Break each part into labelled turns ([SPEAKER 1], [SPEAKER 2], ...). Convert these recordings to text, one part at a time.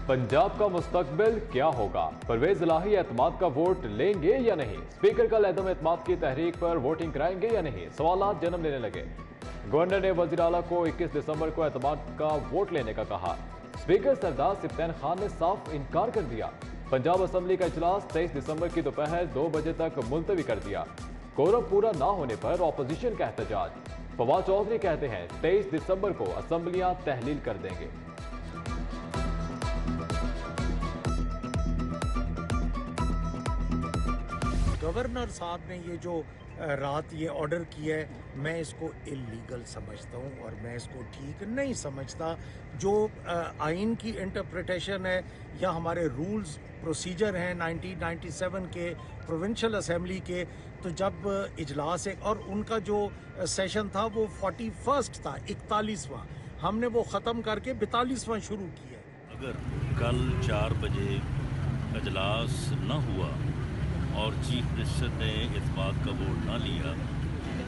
[SPEAKER 1] पंजाब का मुस्तकबिल क्या होगा? परवेज इलाही एतमाद का वोट लेंगे या नहीं? स्पीकर कल अदम एतमाद की तहरीक पर वोटिंग कराएंगे या नहीं? सवालात जन्म लेने लगे। गवर्नर ने वजीर आला को 21 दिसंबर को एतमाद का वोट लेने का कहा। स्पीकर सरदार सिप्तान खान ने साफ इनकार कर दिया। पंजाब असम्बली का इजलास 23 दिसंबर की दोपहर 2 बजे तक मुलतवी कर दिया। कोरम पूरा ना होने पर ऑपोजिशन का एहतजाज। फवाद चौधरी कहते हैं 23 दिसंबर को असम्बलियां तहलील कर देंगे।
[SPEAKER 2] गवर्नर साहब ने ये जो रात ये ऑर्डर किया है, मैं इसको इलीगल समझता हूँ और मैं इसको ठीक नहीं समझता। जो आइन की इंटरप्रिटेशन है या हमारे रूल्स प्रोसीजर हैं 1997 के प्रोविंशियल असेंबली के, तो जब इजलास है और उनका जो सेशन था वो 41 था, 41वां, हमने वो ख़त्म करके 42वां शुरू किया।
[SPEAKER 3] अगर कल 4 बजे इजलास न हुआ और चीफ मिनिस्टर ने इत्तेफाक का वोट ना लिया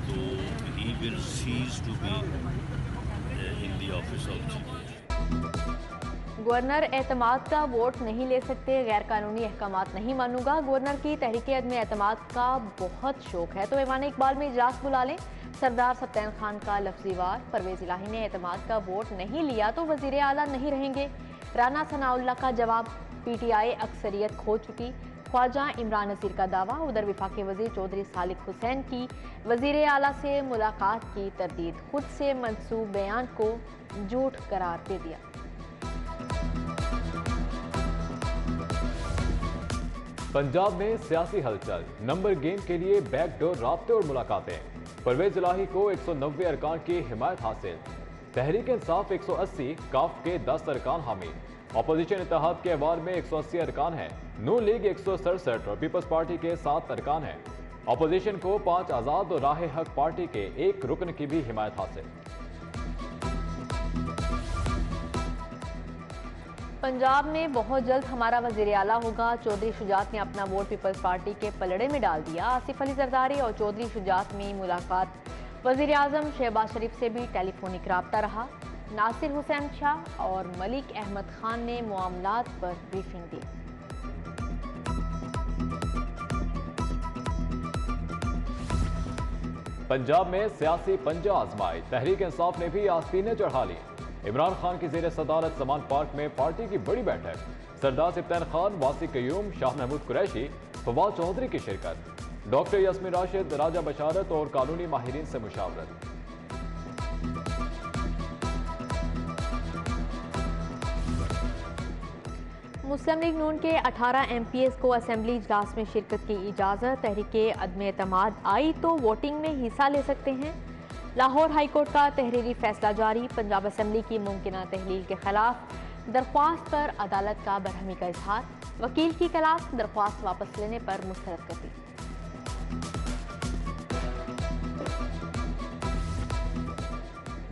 [SPEAKER 3] तो he will cease to be in the office of chief minister.
[SPEAKER 4] Governor एतमाद का वोट नहीं ले सकते, गैर कानूनी अहकामात नहीं मानूंगा। गवर्नर की तहरीक अदम एतमाद का बहुत शौक है तो ऐवान इकबाल में इजलास बुला लें। सरदार सिप्तान खान का लफ्जी वार। परवेज इलाही ने एतमाद का वोट नहीं लिया तो वजीर आला नहीं रहेंगे। राना सनाउल्लाह का जवाब। PTI अक्सरियत खो चुकी। ख्वाजा इमरान नज़ीर का दावा। उधर वफाकी वजीर चौधरी सालिक हुसैन की वजीर आला से मुलाकात की तरदीद। खुद से मंसूब बयान को झूठ करार दे दिया।
[SPEAKER 1] पंजाब में सियासी हलचल। नंबर गेम के लिए बैकडोर राब्ते और मुलाकातें। परवेज इलाही को 190 अरकान की हिमायत हासिल। तहरीक इंसाफ 180, काफ के 10 अरकान हामी। अपोजिशन इत्तेहाद के अवार में 180 अरकान हैं। नून लीग 167 और पीपल्स पार्टी के 7 अरकान हैं। अपोजिशन को 5 आज़ाद और राह हक पार्टी के 1 रुकन की भी हिमायत हासिल।
[SPEAKER 4] पंजाब में बहुत जल्द हमारा वजीर आला होगा। चौधरी शुजात ने अपना वोट पीपल्स पार्टी के पलड़े में डाल दिया। आसिफ अली जरदारी और चौधरी शुजात में मुलाकात। वजीर आजम शहबाज शरीफ से भी टेलीफोनिक राब्ता रहा। नासिर हुसैन शाह और मलिक अहमद खान ने मामलात पर ब्रीफिंग दी।
[SPEAKER 1] पंजाब में सियासी पंजा आजमाई। तहरीक इंसाफ ने भी आस्तीनें चढ़ा ली। इमरान खान की जेर सदारत समान पार्क में पार्टी की बड़ी बैठक। सरदार सिप्तान खान, वासी कयूम, शाह महमूद कुरैशी, फवाद चौधरी की शिरकत। डॉक्टर यास्मीन राशिद, राजा बशारत और कानूनी माहिरीन से मुशावरत।
[SPEAKER 4] मुस्लिम लीग नून के 18 MPs को असेंबली इजलास में शिरकत की इजाज़त। तहरीक अदम एतमाद आई तो वोटिंग में हिस्सा ले सकते हैं। लाहौर हाई कोर्ट का तहरीरी फैसला जारी। पंजाब असेंबली की मुमकिना तहलील के खिलाफ दरख्वास्त पर अदालत का बरहमी का इजहार। वकील की क्लास दरख्वास्त वापस लेने पर मुस्तरद कर दी।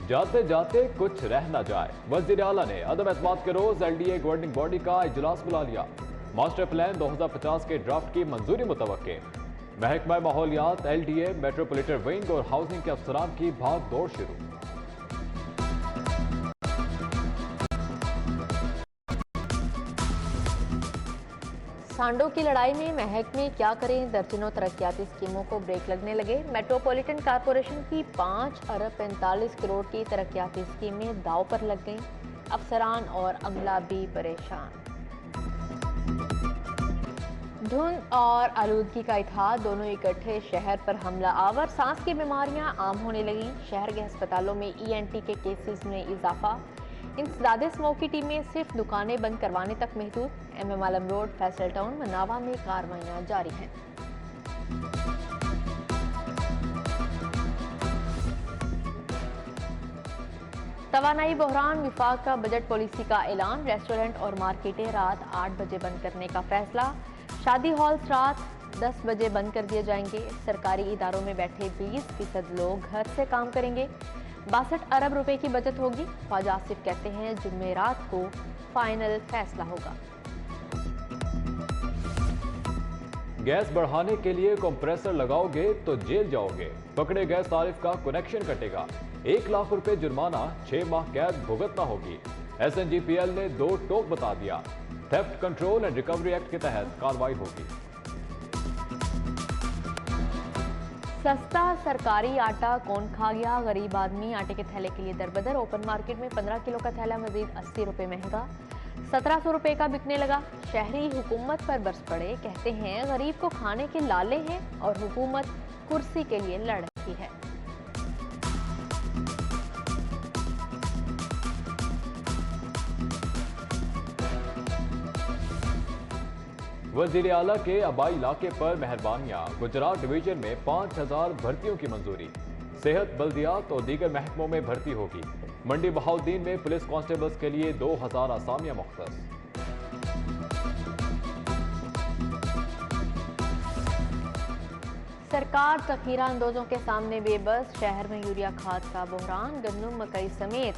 [SPEAKER 1] जाते जाते कुछ रह न जाए। वजीर आला ने अदम एतमाद के रोज LDA गवर्निंग बॉडी का इजलास बुला लिया। मास्टर प्लान 2050 के ड्राफ्ट की मंजूरी मुतवक्के। महकमा माहौलियात, LDA, मेट्रोपोलिटन विंग और हाउसिंग के अफसरान की भाग दौड़ शुरू।
[SPEAKER 4] सांडों की लड़ाई में महकमे क्या करें? दर्जनों तरक्याती स्कीमों को ब्रेक लगने लगे। मेट्रोपॉलिटन कॉरपोरेशन की 5 अरब 45 करोड़ की तरक्याती स्कीमें दाव पर लग गईं। अफसरान और अमला भी परेशान। धुंध और आलूदगी का इत्तेहाद, दोनों इकट्ठे शहर पर हमला आवर। सांस की बीमारियां आम होने लगी। शहर के अस्पतालों में ENT के केसेस में इजाफा। इंसदादे स्मोक की टीमें सिर्फ दुकानें बंद करवाने तक महदूद। MM आलम रोड, फैसल टाउन, मनावा में कार्रवाइयां जारी हैं। तवानाई बहरान। विफाक का बजट पॉलिसी का ऐलान। रेस्टोरेंट और मार्केटें रात 8 बजे बंद करने का फैसला। शादी हॉल्स रात 10 बजे बंद कर दिए जाएंगे। सरकारी इदारों में बैठे 20% लोग घर से काम करेंगे। 62 अरब रुपए की बचत होगी। ख्वाजा आसिफ कहते हैं जुमेरात को फाइनल फैसला होगा।
[SPEAKER 1] गैस बढ़ाने के लिए कंप्रेसर लगाओगे तो जेल जाओगे। पकड़े गैस तारिफ का कनेक्शन कटेगा। 1 लाख रुपए जुर्माना, 6 माह कैद भुगतना होगी। SNGPL ने 2 टोक बता दिया। Theft control and recovery act के तहत कार्रवाई होगी।
[SPEAKER 4] सस्ता सरकारी आटा कौन खा गया? गरीब आदमी आटे के थैले के लिए दरबदर। ओपन मार्केट में 15 किलो का थैला मजीद 80 रुपए महंगा, 1700 रुपए का बिकने लगा। शहरी हुकूमत पर बरस पड़े, कहते हैं गरीब को खाने के लाले हैं और हुकूमत कुर्सी के लिए लड़ रही है।
[SPEAKER 1] वजीर आला के आबाई इलाके पर मेहरबानियां। गुजरात डिवीजन में 5000 भर्तियों की मंजूरी। सेहत, बल्दियात और दीगर महकमों में भर्ती होगी। मंडी बहाउद्दीन में पुलिस कांस्टेबल्स के लिए 2000 आसामियां मुख्तस।
[SPEAKER 4] सरकार तखीरा अंदोजों के सामने बेबस। शहर में यूरिया खाद का बहरान। गंदम, मकई समेत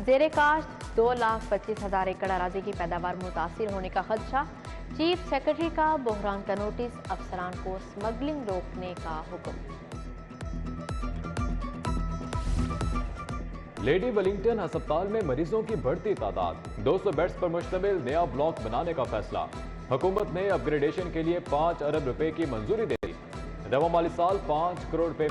[SPEAKER 4] जेरे काश्त 2,25,000 एकड़ अराजी की पैदावार मुतासिर होने का खदशा। चीफ सेक्रेटरी का बहरान का नोटिस। अफसरान को स्मगलिंग रोकने का हुक्म।
[SPEAKER 1] लेडी वेलिंगटन अस्पताल में मरीजों की बढ़ती तादाद। 200 बेड्स पर मुश्तमिल नया ब्लॉक बनाने का फैसला। हुकूमत ने अपग्रेडेशन के लिए 5 अरब रुपए की मंजूरी दे दी। रवा माली साल 5 करोड़ रुपए।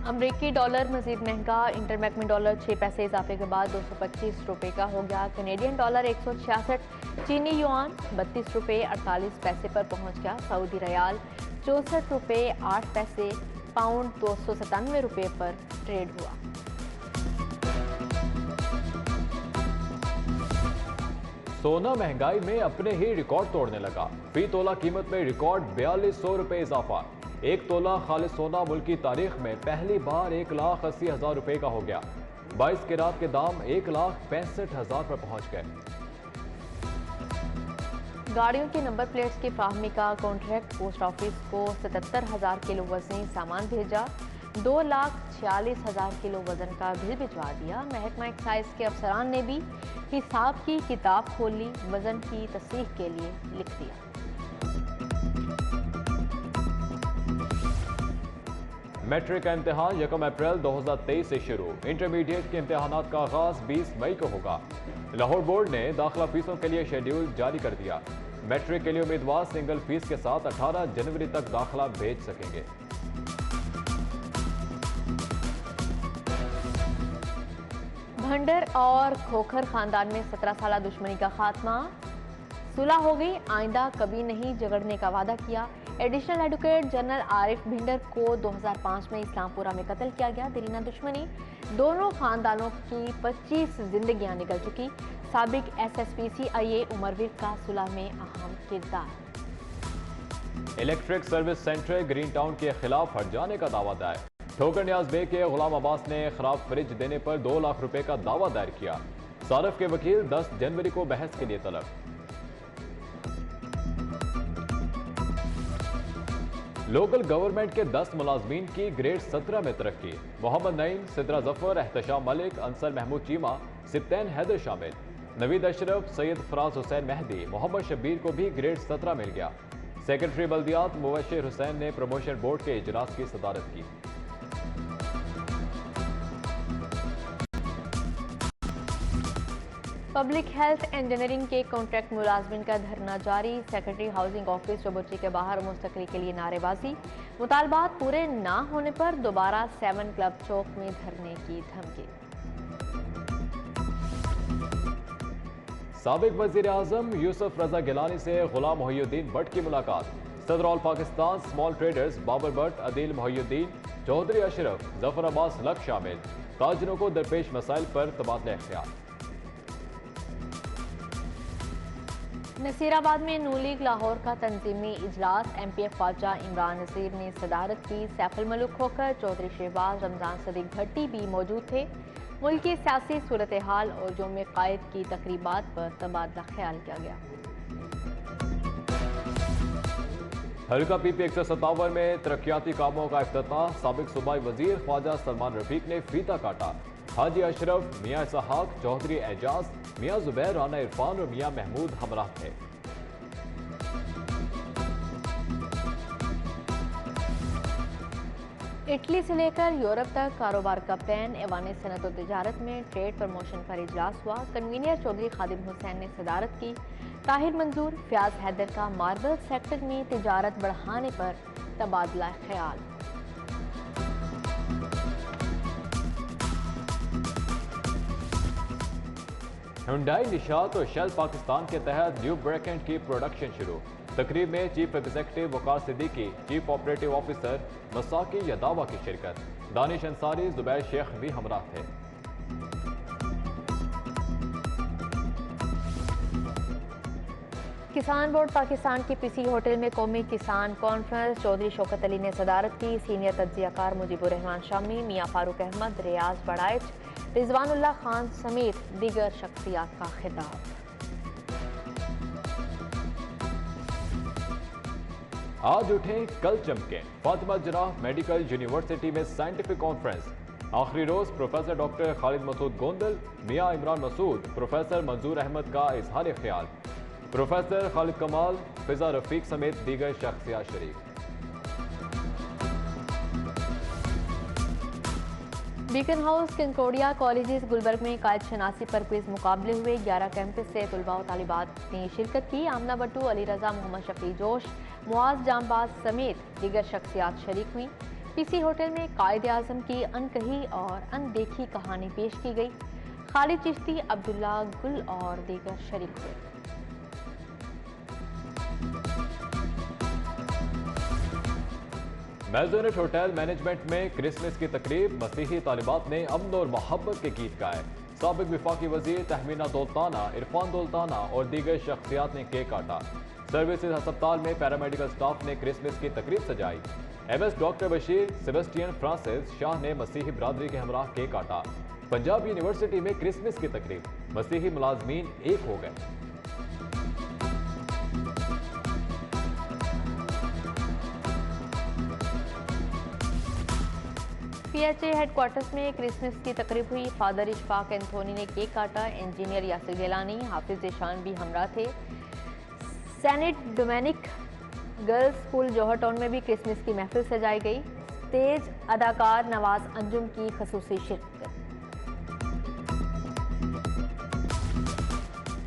[SPEAKER 4] अमरीकी डॉलर मजीद महंगा। इंटरबैंक में डॉलर 6 पैसे इजाफे के बाद 225 रुपए का हो गया। Canadian dollar 166। चीनी युआन 32 रुपए 48 पैसे पर पहुंच गया। सऊदी रियाल 64 रुपए 8 पैसे। पाउंड 297 रुपए पर ट्रेड हुआ।
[SPEAKER 1] सोना महंगाई में अपने ही रिकॉर्ड तोड़ने लगा। फी तोला कीमत में रिकॉर्ड 4200 रुपए इजाफा। एक तोला खालिस सोना मुल्क की तारीख में पहली बार 1,80,000 रुपए का हो गया। 22 कैरात के दाम 1,65,000 पर पहुंच गए।
[SPEAKER 4] गाड़ियों के नंबर प्लेट्स की फाहमी का कॉन्ट्रैक्ट। पोस्ट ऑफिस को 77,000 किलो वजनी सामान भेजा। 2,46,000 किलो वजन का बिल भिजवा दिया। महकमा एक्साइज के अफसरान ने भी हिसाब की किताब खोली। वजन की तस्दीक के लिए लिख दिया।
[SPEAKER 1] मैट्रिक का इम्तिहान 1 अप्रैल 2023 से शुरू। इंटरमीडिएट के इम्तिहानात का आगाज 20 मई को होगा। लाहौर बोर्ड ने दाखिला फीसों के लिए शेड्यूल जारी कर दिया। मैट्रिक के लिए उम्मीदवार सिंगल फीस के साथ 18 जनवरी तक दाखिला भेज सकेंगे।
[SPEAKER 4] भंडर और खोखर खानदान में 17 साल दुश्मनी का खात्मा। सुलह हो गई, आइंदा कभी नहीं झगड़ने का वादा किया। Additional advocate general Arif Bhinder को 2005 में इस्लामपुरा में कत्ल किया गया। दिलीना दुश्मनी। दोनों खानदानों की 25 जिंदगियां निकल चुकी। साबिक SSP CIA उमरवीर का सुलह में अहम किरदार।
[SPEAKER 1] Electric service centre green town के खिलाफ हट जाने का दावा दायर। ठोकर न्याज बे के गुलाम अब्बास ने खराब फ्रिज देने पर 2 लाख रुपए का दावा दायर किया। सारफ के वकील 10 जनवरी को बहस के लिए तलब। लोकल गवर्नमेंट के 10 मुलाजमीन की ग्रेड 17 में तरक्की। मोहम्मद नईम, सिद्रा जफर, एहतशाम मलिक, अंसर महमूद चीमा, सिप्तैन हैदर शामिल। नवीद अशरफ, सैयद फराज हुसैन मेहदी, मोहम्मद शब्बीर को भी ग्रेड 17 मिल गया। सेक्रेटरी बल्दियात मुबशिर हुसैन ने प्रमोशन बोर्ड के इजलास की सदारत की।
[SPEAKER 4] पब्लिक हेल्थ इंजीनियरिंग के कॉन्ट्रैक्ट मुलाजमिन का धरना जारी। सेक्रेटरी हाउसिंग ऑफिस चौबुच्ची के बाहर मुस्तकली के लिए नारेबाजी। मुतालबात पूरे ना होने पर दोबारा 7 क्लब चौक में धरने की धमकी।
[SPEAKER 1] साबिक वजीर आजम यूसुफ रजा गिलानी से गुलाम मोहिउद्दीन भट्ट की मुलाकात। सदर all Pakistan small traders Babar Bhatt, Adeel Mohiuddin, Chaudhry Ashraf, Zafar Abbas लक शामिल। ताजरों को दरपेश मसाइल पर तबादला इख्तियार।
[SPEAKER 4] नसीराबाद में नू लीग लाहौर का तंजीमी इजलास। MPF ख्वाजा इमरान नसीर ने सदारत की। सैफुल मलूक खोखर, चौधरी शहबाज, रमजान सदीक भट्टी भी मौजूद थे। मुल्क की सियासी सूरत हाल और जोम कायद की तकरीबात पर तबादला ख्याल किया गया।
[SPEAKER 1] हल्का PP 157 में तरक्याती कामों का इफ्तिताह। साबिक सूबाई वजीर ख्वाजा सलमान रफीक ने फीता काटा। हाजी अशरफ, मियाँ इसहाक, चौधरी एजाज, मियाँ जुबैर, राना इरफान और मियाँ महमूद हमराह थे।
[SPEAKER 4] इटली से लेकर यूरोप तक कारोबार का प्लान। ऐवान सनत और तिजारत में ट्रेड प्रमोशन पर इजलास हुआ। कन्वीनर चौधरी खादिम हुसैन ने सदारत की। ताहिर मंजूर, फयाज हैदर का मार्बल सेक्टर में तिजारत बढ़ाने पर तबादला ख्याल।
[SPEAKER 1] हुंडई, निशात और शेल पाकिस्तान के तहत न्यू ब्रेकेंट की प्रोडक्शन शुरू। तकरीब में chief executive Waqar Siddiqui, chief operative officer Masaki Yadawa की शिरकत। दानिश अंसारी, जुबैर शेख भी हमरा थे।
[SPEAKER 4] किसान बोर्ड पाकिस्तान के पीसी होटल में कौमी किसान कॉन्फ्रेंस। चौधरी शौकत अली ने सदारत की। सीनियर तज्जियाकार मुजीबुर रहमान शामी, मियां फारूक अहमद, रियाज बड़ाइच, रिजवानुल्लाह खान समेत दीगर शख्सियात का खिताब।
[SPEAKER 1] आज उठें कल चमके। फातिमा जराह मेडिकल यूनिवर्सिटी में साइंटिफिक कॉन्फ्रेंस। आखिरी रोज प्रोफेसर डॉक्टर खालिद मसूद गोंदल, मियां इमरान मसूद, प्रोफेसर मंजूर अहमद का इजहार ख्याल। प्रोफेसर खालिद कमाल, फिजा रफीक समेत दीगर शख्सियात शरीक।
[SPEAKER 4] बीकन हाउस कंकोडिया कॉलेजेस गुलबर्ग में कायद शनासी पर क्विज मुकाबले हुए। 11 कैंपस से तुलबा और तालिबात ने शिरकत की। आमना बट्टू, अली रजा, मोहम्मद शफी जोश, मुआज जामबाज समेत दीगर शख्सियात शरीक हुई। पीसी होटल में कायद आजम की अनकही और अनदेखी कहानी पेश की गई। खालिद चिश्ती, अब्दुल्ला गुल और दीगर शरीक हुए।
[SPEAKER 1] मेजोनेट होटल मैनेजमेंट में क्रिसमस की तकरीब। मसीही तालिबात ने अमन और मोहब्बत के गीत गाए। साबिक विफाकी वजीर तहमीना दौलताना, इरफान दौलताना और दीगर शख्सियात ने केक काटा। सर्विसेज अस्पताल में पैरामेडिकल स्टाफ ने क्रिसमस की तकरीब सजाई। MS doctor Bashir Sebastian Francis Shah ने मसीही बरादरी के हमरा केक काटा। पंजाब यूनिवर्सिटी में क्रिसमस की तकरीब। मसीही मुलाजमीन एक हो गए।
[SPEAKER 4] PHA हेडक्वार्टर्स में क्रिसमस की तकरीब हुई। फादर इशफाक एंथोनी ने केक काटा। इंजीनियर यासिर गिलानी, हाफिज ईशान भी हमरा थे। सेनेट डोमेनिक गर्ल्स स्कूल जौहर टाउन में भी क्रिसमस की महफिल सजाई गई। तेज अदाकार नवाज अंजुम की खसूसी शिरकत।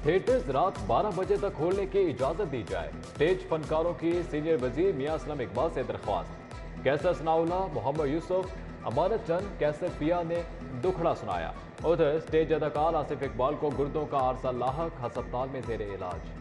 [SPEAKER 1] थिएटर्स रात 12 बजे तक खोलने की इजाजत दी जाए। स्टेज फनकारों की सीनियर वजीर मियां असलम इकबाल से दरख्वास्त। कैसर सनाउल्लाह, मोहम्मद यूसुफ, अमानत चंद, कैसर पिया ने दुखड़ा सुनाया। उधर स्टेज अदाकार आसिफ इकबाल को गुर्दों का आरसा लाहक, अस्पताल में जेर इलाज।